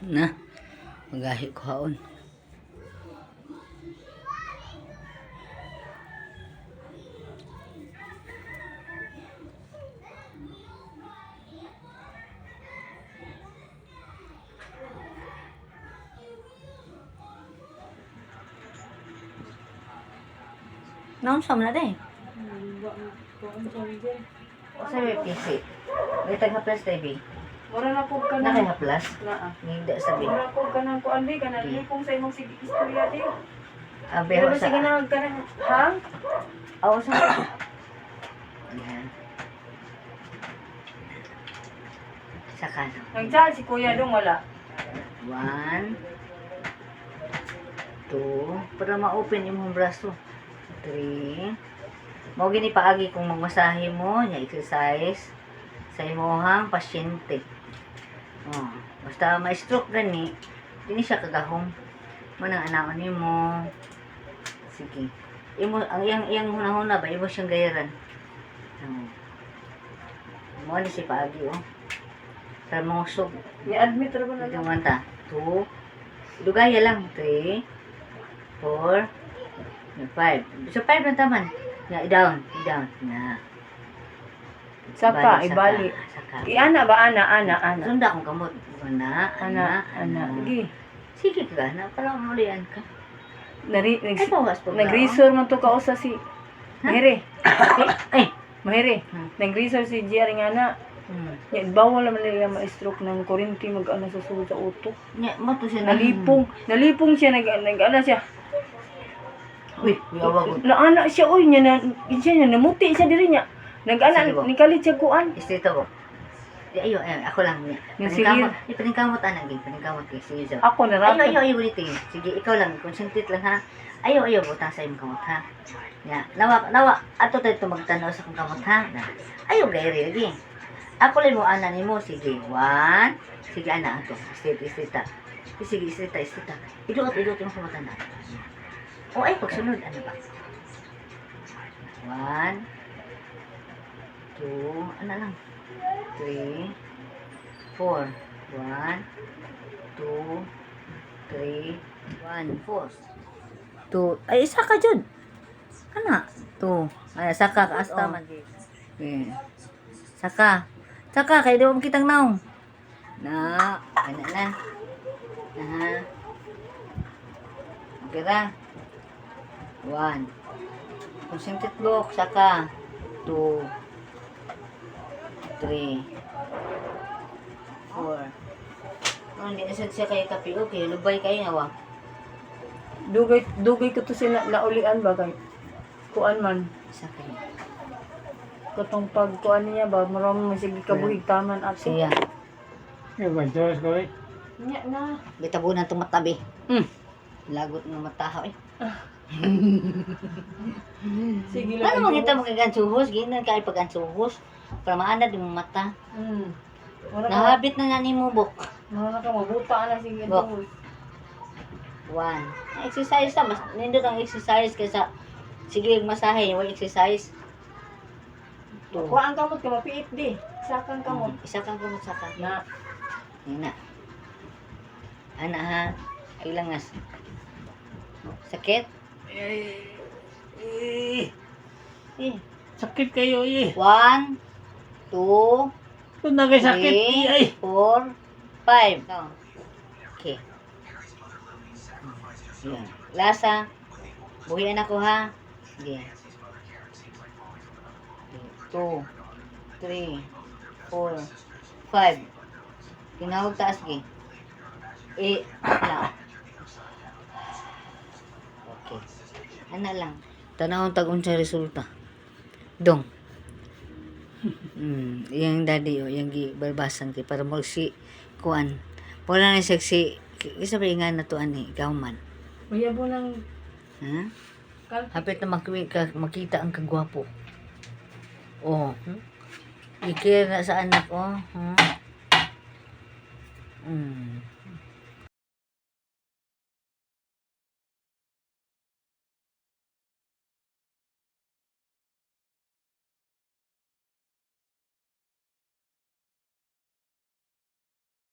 Na, magahi ko haon. Naon sa man na day? Sa PC. May tag-haplas TV. Wala na po ka na. Naka-haplas? Naa. Hindi sabi. Wala po ka na ko andi ka na lipong sa imong sige istorya di. Abe Pero ho sige sa. na ka na. Ha? Aw sa. Ayan. Sa kanan. Nagdaan si Kuya dong wala. 1 2 para ma-open imong braso. 3 Mao gini paagi kung magmasahe mo, nya exercise sa imong pasyente. Oh, basta ma-stroke gani, dili siya kagahom. Mo nang anaon nimo. Sige. Imo ang iyang hunahuna ba imo siyang gayaran. Oh. Mo ni si paagi oh. Para mangusog. I-admit ra ba na Ito lang? man ta. 2 Dugaya lang. 3 4 5 So 5 na taman. Na i-down. Na. Saka Balik, ibali. Saka. Ana ba ana. Sunda akong kamot. Ana. Sige. Sige ka na. Parang mulian ka. Nari Ay, pawas pa ba? nag-resort man to ka usa si Mahire. Ay. Mahire. Hmm. Nag-resort si Jerry nga na. Yan, bawal naman nila ma-stroke ng kurinti mag-ano sa sulod sa utok. Nya, mo to siya Nalipong siya, nag-ano siya. Uy, yawag. Naana siya, uy, namuti siya diri niya. Nag-ana, Sige ba? nikalit siya kuan. Istrito ko. Ayo, ako lang. Yung Paningkamot anang gid, paningkamot kay sige siya. Ako na Ayo, dito. Sige, ikaw lang, concentrate lang ha. Ayo, butang sa imong kamot ha. Ya, nawa, ato tayo magtanaw sa kong kamot ha. Ayo, gairi lagi. Ako lang mo ana nimo, sige. 1. Sige ana ato. Istrita. Sige, istrita. Idot yung kamot na. O ay pagsunod ano ba? 1 2 ano lang. 3 4 1 2 3 1 4 2 ay isa ka jud ana 2 ay saka ka asta man okay. Saka kay di mo kitang naong na ana na aha okay ra 1 concentrate look saka 2 3 4 hindi na siya kayo kapi okay lubay kayo nga wa Dugay ko to sila naulian ba kay kuan man. isa kayo Katong pagkuan niya ba, maraming sige kabuhig taman ato. siya Nya na. bitabunan itong matabi lagot ng matahaw eh Sige lang. ano makita mo kagansuhos ginan kay pagansuhos para maanad yung mata Wala ka, nahabit na ni mo bok wala ka mabuta na sige Bok. to. 1 exercise ta mas nindot ang exercise kaysa sige masahe wala exercise 2 Kuan kamot ka mapiit di. Sakang kamot. isa kang kumot saka Na. Yan na. Ana ha. Ilangas. Sakit? Sakit kayo eh. 1, 2, Kung nagkasakit 3, 4, ay. 5. No. Okay. Yan. Lasa. Buhian ako ha. Yan. 2, 3, 4, 5. Tinawag taas gi. Lang. Okay. Ano lang. Tanawang tag unsa resulta. Dong. Yang daddy o yang gibalbasan kay para mo si kuan. Wala na sexy. Isa ba nga na to ani gawman. Mayabo nang Ha? kalpi. Hapit na makita ang kagwapo. Oh. Ikira na sa anak oh.